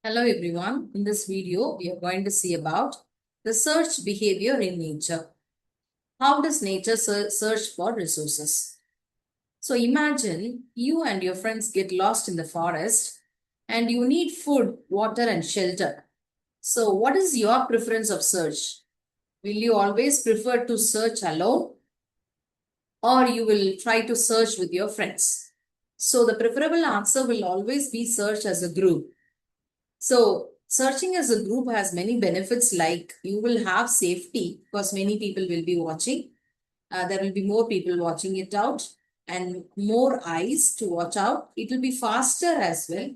Hello everyone. In this video, we are going to see about the search behavior in nature. How does nature search for resources? So imagine you and your friends get lost in the forest and you need food, water and shelter. So what is your preference of search? Will you always prefer to search alone or you will try to search with your friends? So the preferable answer will always be search as a group. So, searching as a group has many benefits like you will have safety because many people will be watching. There will be more people watching it out and more eyes to watch out. It will be faster as well.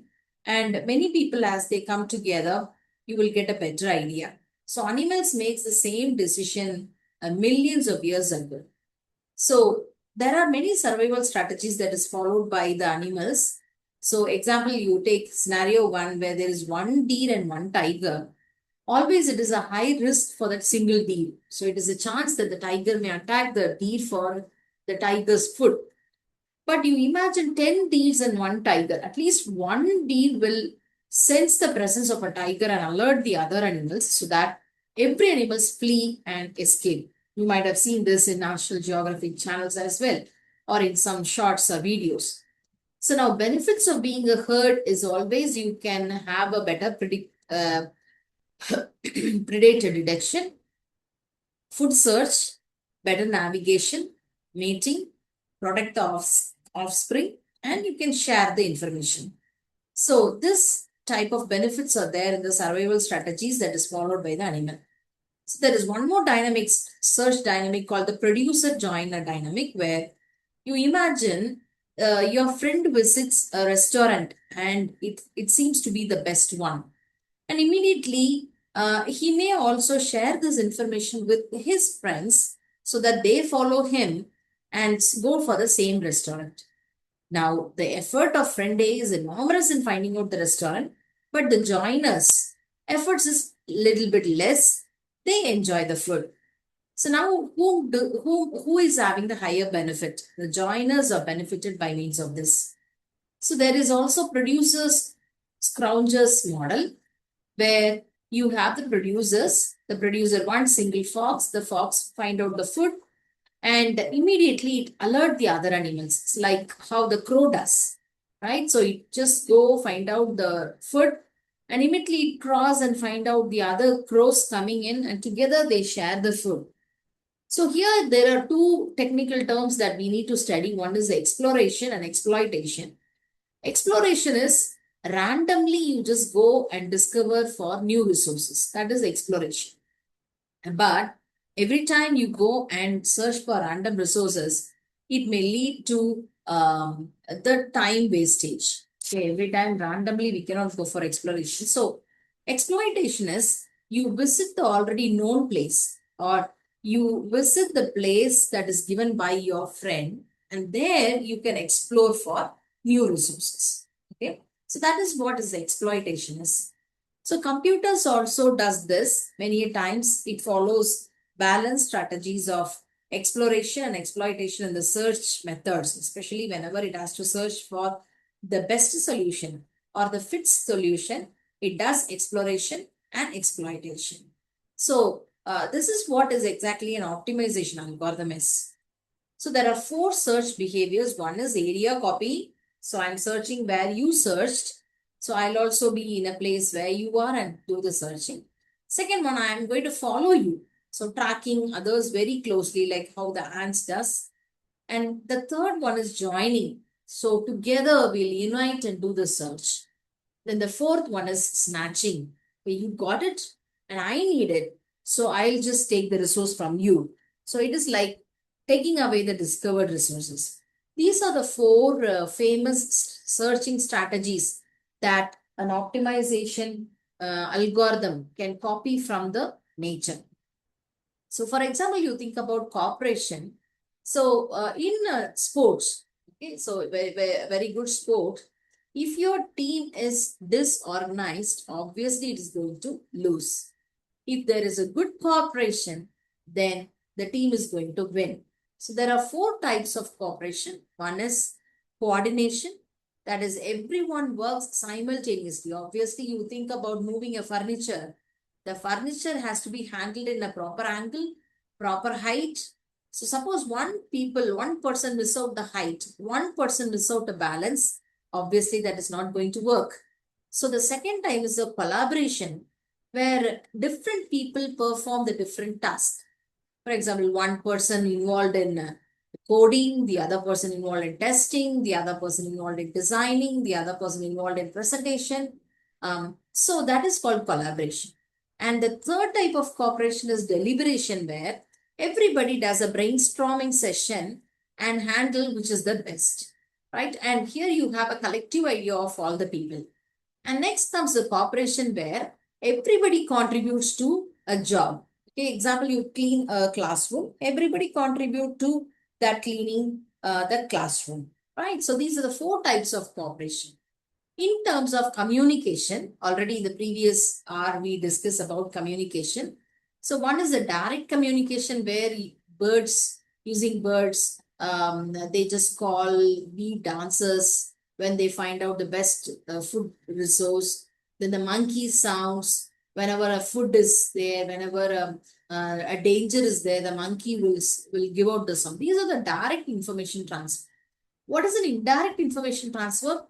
And many people, as they come together, you will get a better idea. So, animals makes the same decision millions of years ago. So there are many survival strategies that is followed by the animals. So example, you take scenario one where there is one deer and one tiger. Always it is a high risk for that single deer. So it is a chance that the tiger may attack the deer for the tiger's food. But you imagine 10 deers and one tiger. At least one deer will sense the presence of a tiger and alert the other animals so that every animals flee and escape. You might have seen this in National Geographic channels as well, or in some shorts or videos. So now benefits of being a herd is always you can have a better predator detection, food search, better navigation, mating, protect the offspring, and you can share the information. So this type of benefits are there in the survival strategies that is followed by the animal. So there is one more dynamic search dynamic called the producer joiner dynamic where you imagine your friend visits a restaurant and it seems to be the best one. And immediately he may also share this information with his friends so that they follow him and go for the same restaurant. Now, the effort of friend A is enormous in finding out the restaurant, but the joiners' efforts is little bit less. They enjoy the food. So now, who is having the higher benefit? The joiners are benefited by means of this. So there is also producers scroungers model where you have the producers. The producer one single fox. The fox find out the food and immediately it alert the other animals. It's like how the crow does, right? So it just go find out the food and immediately cross and find out the other crows coming in and together they share the food. So here there are two technical terms that we need to study. One is the exploration and exploitation. Exploration is randomly you just go and discover for new resources. That is exploration. But every time you go and search for random resources, it may lead to the time wastage. Okay, every time randomly we cannot go for exploration. So exploitation is you visit the already known place or you visit the place that is given by your friend and there you can explore for new resources. Okay, so that is what is exploitation is. So computers also does this many times. It follows balanced strategies of exploration and exploitation in the search methods, especially whenever it has to search for the best solution or the fit solution. It does exploration and exploitation. So this is what is exactly an optimization algorithm is. So there are four search behaviors. One is area copy. So I'm searching where you searched. So I'll also be in a place where you are and do the searching. Second one, I am going to follow you. So tracking others very closely, like how the ants does. And the third one is joining. So together we'll unite and do the search. Then the fourth one is snatching. Okay, you got it and I need it. So I'll just take the resource from you. So it is like taking away the discovered resources. These are the four famous searching strategies that an optimization algorithm can copy from the nature. So, for example, you think about cooperation. So, in sports, okay, so very good sport. If your team is disorganized, obviously it is going to lose. If there is a good cooperation, then the team is going to win. So, there are four types of cooperation. One is coordination, That is, everyone works simultaneously. Obviously, you think about moving a furniture. The furniture has to be handled in a proper angle, proper height. So suppose one person miss out the height, one person miss out the balance, obviously that is not going to work. So the second time is a collaboration where different people perform the different tasks. For example, one person involved in coding, the other person involved in testing, the other person involved in designing, the other person involved in presentation. So that is called collaboration. And the third type of cooperation is deliberation, where everybody does a brainstorming session and handle which is the best, right? And here you have a collective idea of all the people. And next comes the cooperation, where everybody contributes to a job. Okay, example, you clean a classroom, everybody contribute to that cleaning the classroom, right? So these are the four types of cooperation. In terms of communication, already in the previous hour we discussed about communication. So one is a direct communication where using birds, they just call bee dancers when they find out the best food resource. Then the monkey sounds whenever a food is there, whenever a danger is there, the monkey will give out the sound. These are the direct information transfer. What is an indirect information transfer?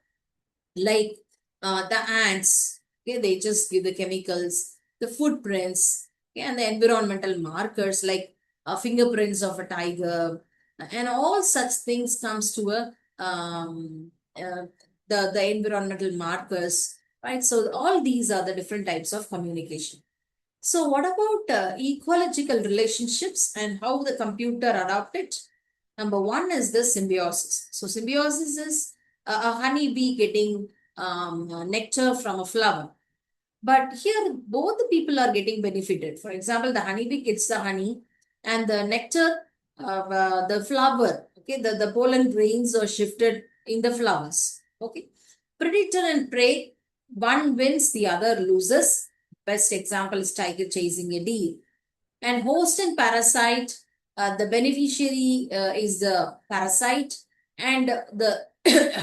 Like the ants, okay, they just give the chemicals, the footprints, okay, and the environmental markers like fingerprints of a tiger, and all such things comes to a the environmental markers, right? So all these are the different types of communication. So what about ecological relationships and how the computer adopted? Number one is the symbiosis. So symbiosis is a honeybee getting nectar from a flower. But here, both the people are getting benefited. For example, the honeybee gets the honey and the nectar of the flower. Okay, the pollen grains are shifted in the flowers. Okay, predator and prey, one wins, the other loses. Best example is tiger chasing a deer. And host and parasite, the beneficiary is the parasite, and the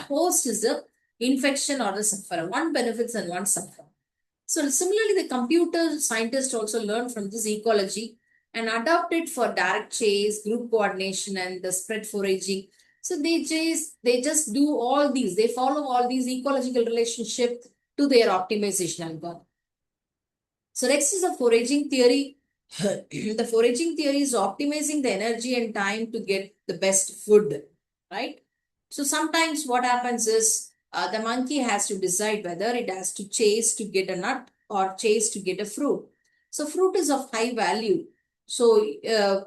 host is the infection or the sufferer. One benefits and one suffers. So similarly, the computer scientists also learn from this ecology and adapt it for direct chase, group coordination, and the spread foraging. So they just do all these. They follow all these ecological relationship to their optimization algorithm. So next is the foraging theory. The foraging theory is optimizing the energy and time to get the best food, right? So sometimes what happens is the monkey has to decide whether it has to chase to get a nut or chase to get a fruit. So fruit is of high value. So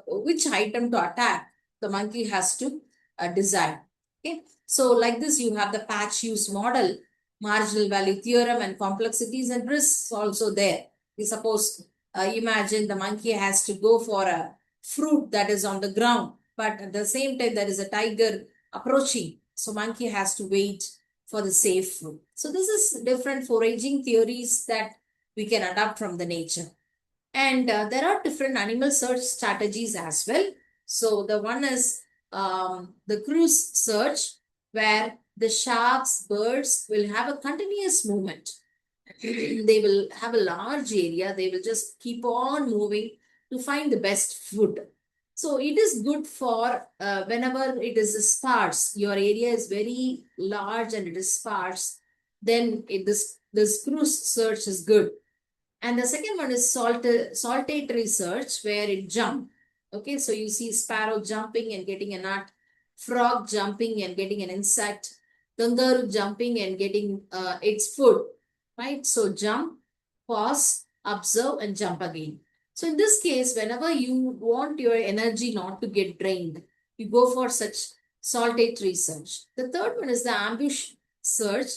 which item to attack, the monkey has to decide. Okay. So like this, you have the patch use model, marginal value theorem, and complexities and risks also there. We suppose, imagine the monkey has to go for a fruit that is on the ground, but at the same time there is a tiger approaching. So monkey has to wait for the safe fruit. So this is different foraging theories that we can adapt from the nature. And there are different animal search strategies as well. So the one is the cruise search, where the sharks, birds will have a continuous movement. They will have a large area. They will just keep on moving to find the best food. So it is good for whenever it is sparse, your area is very large and it is sparse, then this cruise search is good. And the second one is saltatory search, where it jump. Okay, so you see sparrow jumping and getting a nut, frog jumping and getting an insect, kangaroo jumping and getting its food, right? So jump, pause, observe, and jump again. So in this case, whenever you want your energy not to get drained, you go for such saltatory search. The third one is the ambush search,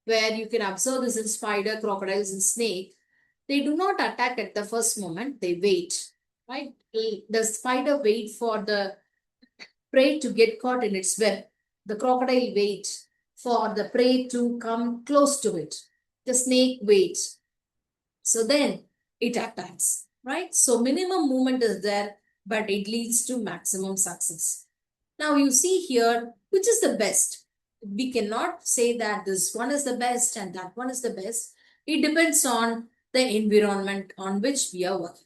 where you can observe this in spider, crocodiles, and snake. They do not attack at the first moment, they wait, right? The spider wait for the prey to get caught in its web. The crocodile wait for the prey to come close to it. The snake waits. So then it attacks, right? So minimum movement is there, but it leads to maximum success. Now you see here, which is the best? We cannot say that this one is the best and that one is the best. It depends on the environment on which we are working.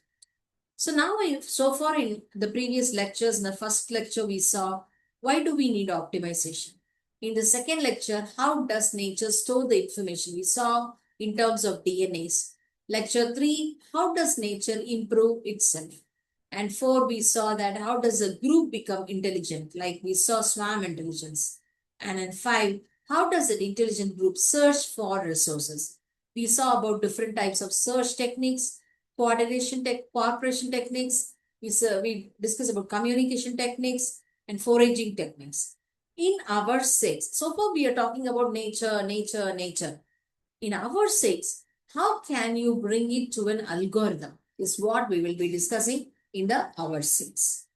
So now, so far in the previous lectures, in the first lecture, we saw why do we need optimization. In the second lecture, how does nature store the information? We saw in terms of DNAs. Lecture 3, how does nature improve itself? And 4, we saw that how does a group become intelligent? Like we saw swarm intelligence. And in 5, how does an intelligent group search for resources? We saw about different types of search techniques, cooperation techniques. We discussed about communication techniques and foraging techniques. In our 6, so far we are talking about nature, nature, nature. In our 6, how can you bring it to an algorithm is what we will be discussing in the hour 6.